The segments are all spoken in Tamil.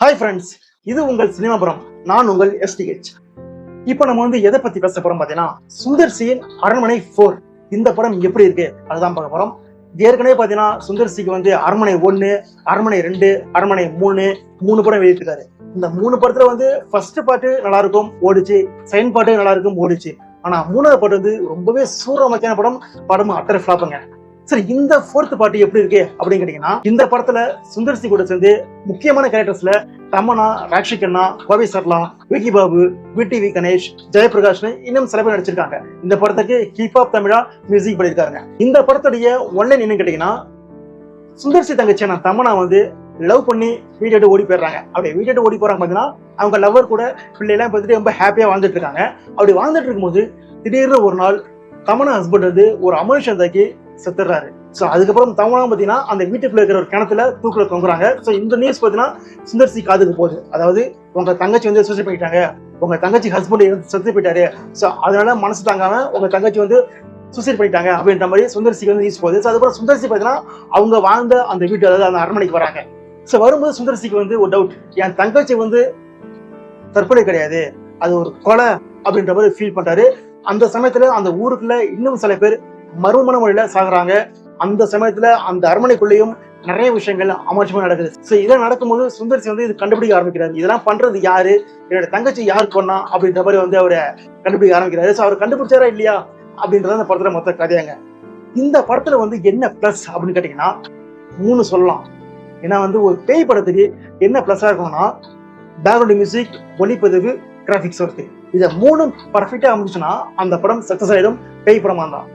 ஹாய் ஃப்ரெண்ட்ஸ், இது உங்கள் சினிமாபுரம். நான் உங்கள் எஸ்டிஹெச். இப்போ நம்ம எதை பத்தி பேச போறோம் பார்த்தீங்கன்னா, சுந்தர் சியின் அரண்மனை 4 இந்த படம் எப்படி இருக்கு அதுதான் பார்க்க போறோம். ஏற்கனவே பார்த்தீங்கன்னா சுந்தர் சிக்கு அரண்மனை 1, அரண்மனை 2, அரண்மனை 3 படம் வெளியிட்டிருக்காரு. இந்த 3 படத்துல ஃபர்ஸ்ட் பாட்டு நல்லா இருக்கும் ஓடிச்சு, செகண்ட் பாட்டு நல்லா இருக்கும் ஓடிச்சு. ஆனா 3வது பாட்டு ரொம்பவே சூரமச்சான படம் அட்டர் ஃபிளாப்புங்க. சரி, இந்த 4th பாட்டு எப்படி இருக்கு அப்படின்னு கேட்டீங்கன்னா, இந்த படத்துல சுந்தர் சி கூட சேர்ந்து முக்கியமான கேரக்டர்ஸ்ல தமன்னா, ராக்ஷி கண்ணா, கோவை சர்லா, விக்கி பாபு, விடிவி கணேஷ், ஜெயபிரகாஷ்னு இன்னும் சில பேர் நடிச்சிருக்காங்க. இந்த படத்துக்கு ஹிப்ஹாப் தமிழா மியூசிக் பண்ணிருக்காங்க. இந்த படத்துடைய ஒன்லைன் என்னன்னு கேட்டீங்கன்னா, சுந்தர் சி தங்கச்சியான தமன்னா லவ் பண்ணி வீட்டு ஓடி போயிடுறாங்க. அப்படி வீட்டு ஓடி போறாங்க பாத்தீங்கன்னா, அவங்க லவர் கூட பிள்ளைலாம் பார்த்துட்டு ரொம்ப ஹாப்பியா வாழ்ந்துட்டு இருக்காங்க. அப்படி வாழ்ந்துட்டு இருக்கும்போது திடீர்னு ஒரு நாள் தமன்னா ஹஸ்பண்ட் ஒரு அமனுஷன் தாக்கி செத்துறாரு. சோ அதுக்கப்புறம் தமன்னா பாத்தீங்கன்னா அந்த வீட்டுக்குள்ள இருக்கிற ஒரு கிணத்துல தூக்குல தொங்குறாங்க. சோ இந்த நியூஸ் பாத்தீங்கன்னா சுந்தர் சி காதுக்கு போகுது. அதாவது உங்க தங்கச்சி சூசைட் பண்ணிட்டாங்க, உங்க தங்கச்சி ஹஸ்பண்ட் செத்து போயிட்டாரு, சோ அதனால மனசு தாங்காம உங்க தங்கச்சி சூசைட் பண்ணிட்டாங்க அப்படின்ற மாதிரி சுந்தர் சிக்கு நியூஸ் போகுது. சோ அதுக்கப்புறம் சுந்தர் சி பாத்தீங்கன்னா அவங்க வாழ்ந்த அந்த வீட்டு, அதாவது அந்த அரண்மனைக்கு வராங்க. சோ வரும்போது சுந்தர் சிக்கு ஒரு டவுட், என் தங்கச்சி தற்கொலை கிடையாது, அது ஒரு கொலை அப்படின்ற மாதிரி ஃபீல் பண்றாரு. அந்த சமயத்துல அந்த ஊருக்குள்ள இன்னும் சில பேர் மர்மமான முறையில சாகுறாங்க. அந்த சமயத்துல அந்த அரண்மனைக்குள்ளேயும் நிறைய விஷயங்கள் அமர்ச்சமா நடக்குது. சோ இதெல்லாம் நடக்கும்போது சுந்தர் சி இது கண்டுபிடிக்க ஆரம்பிக்கிறாரு. இதெல்லாம் பண்றது யாரு, என்னோட தங்கச்சி யாரு கொன்னா அப்படின்ற மாதிரி அவரை கண்டுபிடிக்க ஆரம்பிக்கிறாரு. சோ அவர் கண்டுபிடிச்சாரா இல்லையா அப்படின்றத அந்த படத்துல மொத்த கதையாங்க. இந்த படத்துல என்ன பிளஸ் அப்படின்னு கேட்டீங்கன்னா 3 சொல்லலாம். ஏன்னா ஒரு பேய் படத்துக்கு என்ன பிளஸ்ஸா இருக்கணும்னா, பேக்ரவுண்ட் மியூசிக், ஒளிப்பதிவு, கிராபிக்ஸ் ஒர்க், இதை 3 பர்ஃபெக்டா அமைச்சுன்னா அந்த படம் சக்சஸ் ஆயிடும். பேய் படமா தான்.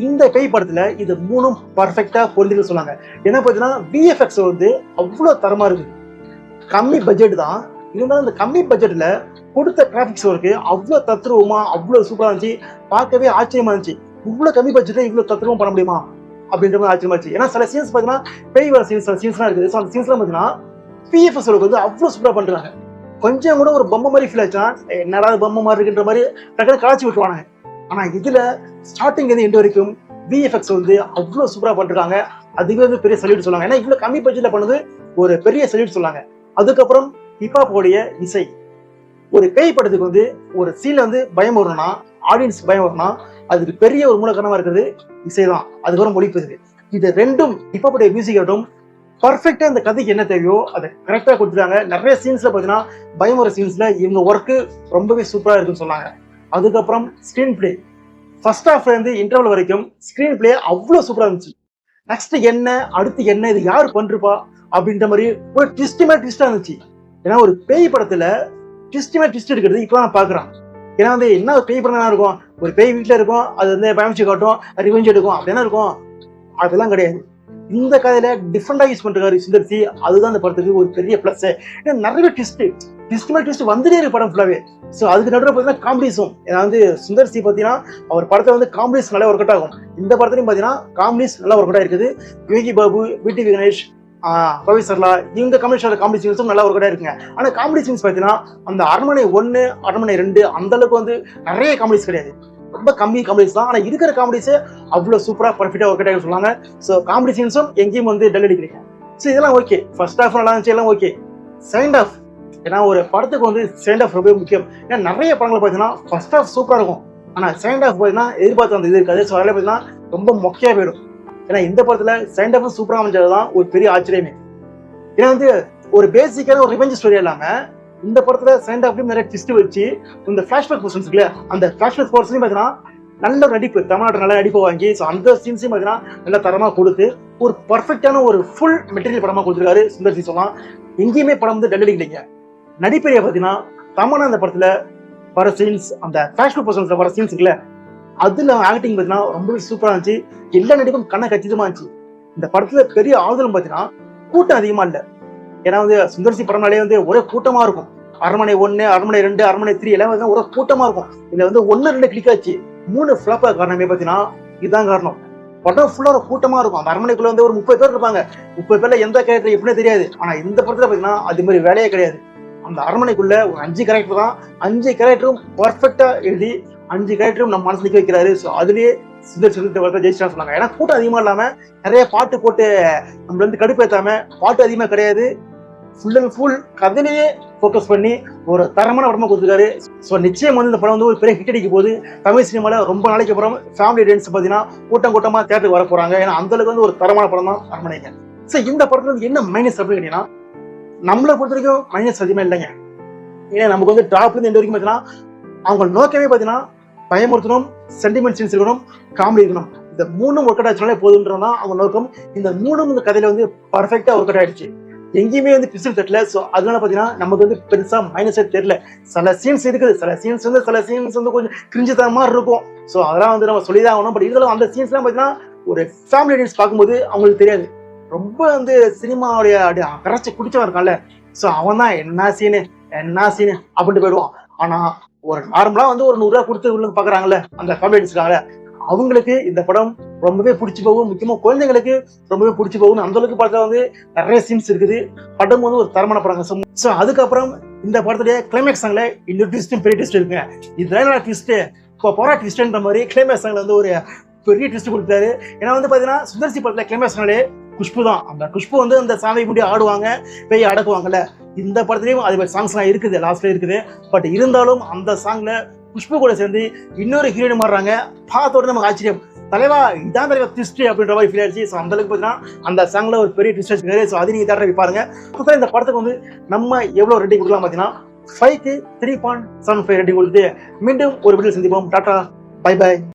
இந்த பேய் படத்துல இது 3 பர்ஃபெக்டா பொருந்தின்னு சொன்னாங்க. என்ன பார்த்தீங்கன்னா விஎஃப்எக்ஸ் அவ்வளவு தரமா இருக்கு. கம்மி பட்ஜெட் தான் இருந்தாலும் அந்த கம்மி பட்ஜெட்ல கொடுத்த கிராபிக்ஸ் ஒர்க்கு அவ்வளவு தத்ரூபமா அவ்வளவு சூப்பரா இருந்துச்சு. பார்க்கவே ஆச்சரியமா இருந்துச்சு. இவ்வளவு கம்மி பட்ஜெட்ல இவ்வளவு தத்ரூபம் பண்ண முடியுமா அப்படின்ற மாதிரி ஆச்சரியமா இருந்துச்சு. ஏன்னா சில சீன்ஸ் பாத்தீங்கன்னா பேய் வர சீன்ஸ்லாம் இருக்குது. அந்த சீன்ஸ்லாம் பாத்தீங்கன்னா விஎஃப்எக்ஸ் ஒர்க் அவ்வளவு சூப்பரா பண்றாங்க. கொஞ்சம் கூட ஒரு பொம்மை மாதிரி ஃபீல் ஆச்சுன்னா, என்னடா பொம்மை மாதிரி இருக்குன்ற மாதிரி டக்குனு கலாச்சி விட்டுருவாங்க. ஆனா இதுல ஸ்டார்டிங் எண்ட் வரைக்கும் விஎஃப்எக்ஸ் அவ்வளவு சூப்பரா பண்றாங்க. அதுவே பெரிய சல்யூட் சொல்லுவாங்க. ஏன்னா இவ்வளவு கம்மி பட்ஜெட்ல பண்ணது ஒரு பெரிய சல்யூட் சொல்லாங்க. அதுக்கப்புறம் ஹிப்ஹாப் உடைய இசை. ஒரு பேய் படத்துக்கு ஒரு சீன்ல பயம் வரணும்னா, ஆடியன்ஸ் பயம் வரணும்னா, அதுக்கு பெரிய ஒரு மூல காரணமா இருக்கிறது இசைதான். அதுக்கப்புறம் ஒளிப்பதிவு. இது ரெண்டும் ஹிப்ஹாப் உடைய மியூசிக் ஆகட்டும் பர்ஃபெக்டா இந்த கதைக்கு என்ன தேவையோ அதை கரெக்டா கொடுத்துட்டாங்க. நிறைய சீன்ஸ்ல பாத்தீங்கன்னா பயம் வர சீன்ஸ்ல இவங்க ஒர்க்கு ரொம்பவே சூப்பரா இருக்குன்னு சொன்னாங்க. அதுக்கப்புறம் ஸ்கிரீன் பிளே, ஃபர்ஸ்ட் ஹாஃப்ல இருந்து இன்டர்வல் வரைக்கும் ஸ்கிரீன் பிளே அவ்வளவு சூப்பரா இருந்துச்சு. நெக்ஸ்ட் என்ன, அடுத்து என்ன, இது யாரு பண்றப்பா அப்படின்ற மாதிரி ஒரு ட்விஸ்டா இருந்துச்சு. ஏன்னா ஒரு பேய் படத்துல ட்விஸ்ட் இருக்கிறது இப்ப நான் பாக்குறேன். ஏன்னா என்ன ஒரு பேய் படம் இருக்கும், ஒரு பேய் வீட்டுல இருக்கும், அது பயமிச்சு காட்டும், ரிவெஞ்ச் எடுக்கும், அப்படின்னா இருக்கும். அதெல்லாம் கிடையாது. இந்த கதையில டிஃப்ரெண்டா யூஸ் பண்றாரு சுந்தர் சி. அதுதான் இந்த படத்துக்கு ஒரு பெரிய பிளஸ். நிறைய ட்விஸ்ட் வந்துட்டே இருக்கு படம் ஃபுல்லாவே. சோ அதுக்கு நடுவில் பாத்தீங்கன்னா காமெடிஸும், ஏன்னா சுந்தர் சி பாத்தீங்கன்னா அவர் படத்தை காமெடிஸ் நல்லா ஒர்க் அவுட் ஆகும். இந்த படத்துலயும் பாத்தீங்கன்னா காமெடிஸ் நல்லா ஒர்க் அவுட் ஆயிருக்குது. விக்கி பாபு, விடிவி கணேஷ், கோவை சர்லா, இவங்க காமெடி சீன்ஸும் நல்லா ஒர்க் அவுட் ஆயிருக்குங்க. ஆனா காமெடி சீன்ஸ் பாத்தீங்கன்னா அந்த அரண்மனை 1, அரண்மனை 2 அந்த அளவுக்கு நிறைய காமெடிஸ் கிடையாது, ரொம்ப கம்மி காமெடிஸ் தான். ஆனா இருக்கிற காமெடிஸ் அவ்வளவு சூப்பரா பர்ஃபெக்டா ஒர்க் அவுட் ஆகி சொன்னாங்க. சோ காமெடி சீன்ஸும் எங்கேயும் டல் அடிக்கிறீங்க. சோ இதெல்லாம் ஓகே. ஃபர்ஸ்ட் ஹாஃப் நல்லா இருந்துச்சு, எல்லாம் ஓகே. செகண்ட் ஹாஃப், ஏன்னா ஒரு படத்துக்கு செகண்ட் ஹாஃப் ரொம்ப முக்கியம். ஏன்னா நிறைய படங்கள் பாத்தீங்கன்னா ஃபர்ஸ்ட் ஹாஃப் சூப்பரா இருக்கும், ஆனா செகண்ட் ஹாஃப் பாத்தீங்கன்னா எதிர்பார்த்து அந்த இது இருக்காது. ஸோ அதில் பாத்தீங்கன்னா ரொம்ப மொக்கையா போயிடும். ஏன்னா இந்த படத்துல செகண்ட் ஹாஃப் சூப்பரா அமைஞ்சதுதான் ஒரு பெரிய ஆச்சரியமே. ஏன்னா ஒரு பேசிக்கான ஒரு ரிவெஞ்ச் ஸ்டோரி இல்லாம இந்த படத்துல செகண்ட் ஹாஃப்லயும் நிறைய ட்விஸ்ட் வச்சு இந்த ஃபிளாஷ்பேக் போர்ஷன்ஸ் இருக்குல்ல, அந்த ஃபிளாஷ்பேக் போர்ஷன்லயும் பாத்தீங்கன்னா நல்ல நடிப்பு, தமிழ்நாட்டு நல்ல நடிப்பு வாங்கி ஸோ அந்த சீன்ஸையும் பாத்தீங்கன்னா நல்ல தரமா கொடுத்து ஒரு பர்ஃபெக்டான ஒரு ஃபுல் மெட்டீரியல் படமா கொடுத்துருக்காரு சுந்தர் சி. சொல்லலாம் எங்கேயுமே படம் டல் அடிக்கலைங்க. நடிப்பைய பாத்தீங்கன்னா தமன்னா அந்த படத்துல வர சீன்ஸ், அந்த ஃபிளாஷ்பேக் போர்ஷன்ஸ்ல வர சீன்ஸ் இருக்குல்ல, அதுல ஆக்டிங் பாத்தீங்கன்னா ரொம்பவே சூப்பரா இருந்துச்சு. எல்லா நடிப்பும் கண்ண கச்சிதமா இருந்துச்சு. இந்த படத்துல பெரிய ஆதலும் பாத்தீங்கன்னா கூட்டம் அதிகமா இல்ல. ஏன்னா சுந்தர் சி படம்னாலே ஒரே கூட்டமா இருக்கும். அரண்மனை 1, அரண்மனை 2, அரண்மனை 3 எல்லாம் ஒரே கூட்டமா இருக்கும். இதுல 1, 2 கிளிக் ஆச்சு, 3 ஃபிளாப் காரணமே பாத்தீங்கன்னா இதுதான் காரணம். படம் ஃபுல்லா ஒரு கூட்டமா இருக்கும். அந்த அரண்மனைக்குள்ள ஒரு 30 பேர் இருப்பாங்க. 30 பேர்ல எந்த கேரக்டர் எப்படின்னு தெரியாது. ஆனா இந்த படத்துல பாத்தீங்கன்னா அது மாதிரி வேலையே கிடையாது. அந்த அரண்மனைக்குள்ள ஒரு 5 கேரக்டர் தான், 5 கேரக்டரும் பர்ஃபெக்டா எழுதி 5 கேரக்டரும் நம்ம மனசுல வைக்கிறாரு. ஸோ அதுலயே சுந்தர் சி ஜெயிச்சா சொன்னாங்க. ஏன்னா கூட்டம் அதிகமா இல்லாம நிறைய பாட்டு போட்டு நம்மள கடுப்பேத்தாம, பாட்டு அதிகமா கிடையாது, ஃபுல் அண்ட் ஃபுல் கதையிலேயே ஃபோக்கஸ் பண்ணி ஒரு தரமான படமா கொடுத்துருக்காரு. ஸோ நிச்சயம் வந்து இந்த படம் வந்து ஒரு பெரிய ஹிட் அடிக்க போகுது. தமிழ் சினிமால ரொம்ப நாளைக்கு அப்புறம் ஃபேமிலி ஆடியன்ஸ் பார்த்தீங்கன்னா கூட்டமா தேட்டருக்கு வர போறாங்க. ஏன்னா அந்த அளவுக்கு வந்து ஒரு தரமான படம் தான் அரண்மனைங்க. ஸோ இந்த படத்துல வந்து என்ன மைனஸ் அப்படின்னு கேட்டீங்கன்னா, நம்மளை பொறுத்த வரைக்கும் மைனஸ் அதிகமா இல்லைங்க. ஏன்னா நமக்கு வந்து டாப்ல இருந்து எந்த வரைக்கும் பார்த்தீங்கன்னா அவங்க நோக்கமே பார்த்தீங்கன்னா பயமுறுத்தணும், சென்டிமெண்ட் சீன்ஸ் இருக்கணும், காமெடி இருக்கணும். இந்த மூணும் ஒர்க் அவுட் ஆச்சுனாலே போதுன்றதான் அவங்க நோக்கம். இந்த மூணும் இந்த கதையில வந்து பர்ஃபெக்டா ஒர்க் அவுட் ஆயிடுச்சு. எங்கேயுமே வந்து பிசில் தெரியல. ஸோ அதனால பார்த்தீங்கன்னா நமக்கு வந்து பெருசா மைனஸே தெரியல. சில சீன்ஸ் இருக்குது, சில சீன்ஸ் வந்து கொஞ்சம் கிரிஞ்சு தர மாதிரி இருக்கும். ஸோ அதெல்லாம் வந்து நம்ம சொல்லிதான் ஆகணும். பட் இருந்தாலும் அந்த சீன்ஸ்லாம் பார்த்தீங்கன்னா ஒரு ஃபேமிலி ஆடியன்ஸ் பார்க்கும்போது அவங்களுக்கு தெரியாது. ரொம்ப வந்து சினிமாவுடைய கரைச்சி குடிச்சவன் இருக்கான்ல, ஸோ அவன் தான் என்ன சீனு அப்படின்ட்டு போயிடுவான். ஆனா ஒரு நார்மலா வந்து ஒரு 100 ரூபா கொடுத்து உள்ள பாக்குறாங்கல்ல அந்த ஃபேமிலி ஆடியன்ஸ் இருக்காங்கல்ல, அவங்களுக்கு இந்த படம் ரொம்பவே பிடிச்சி போகும். முக்கியமா குழந்தைங்களுக்கு ரொம்பவே பிடிச்சி போகும். அந்த அளவுக்கு பார்த்தா வந்து நிறைய சீன்ஸ் இருக்குது. படம் வந்து ஒரு தரமான படம். ஸோ அதுக்கப்புறம் இந்த படத்துடைய கிளைமேக்ஸ் சாங்ல இன்னொரு ட்விஸ்டும் பெரிய ட்விஸ்ட் இருக்குங்க. இதுதான் ட்விஸ்ட் இப்போ போரா ட்விஸ்ட்ன்ற மாதிரி கிளைமேக்ஸ் சாங்ல வந்து ஒரு பெரிய ட்விஸ்ட் கொடுத்தாரு. ஏன்னா வந்து பாத்தீங்கன்னா சுந்தர்சி படத்துல கிளைமேக்ஸ் சாங்லே குஷ்பு தான். அந்த குஷ்பு வந்து அந்த சாமி முடி ஆடுவாங்க, பேய் அடக்குவாங்கல்ல. இந்த படத்துலயும் அது மாதிரி சாங்ஸ் எல்லாம் இருக்குது, லாஸ்ட்ல இருக்குது. பட் இருந்தாலும் அந்த சாங்ல குஷ்பு கூட சேர்ந்து இன்னொரு ஹீரோயின் மாறுறாங்க. பார்த்தோட நமக்கு ஆச்சரியம், தலைவா இதான் தலைவா ட்விஸ்ட் அப்படின்ற மாதிரி ஃபீல் ஆயிடுச்சு. ஸோ அந்த அளவுக்கு பார்த்தீங்கன்னா அந்த சாங்ல ஒரு பெரிய ட்விஸ்ட் இருக்கு. ஸோ அது நீங்க தேட்டரை பாருங்க. இந்த படத்துக்கு வந்து நம்ம எவ்வளவு ரேட்டிங் கொடுக்கலாம் பார்த்தீங்கன்னா 5க்கு 3.75 ரேட்டிங் கொடுத்து மீண்டும் ஒரு வீடியோ சந்திப்போம். Ta-ta, bye by.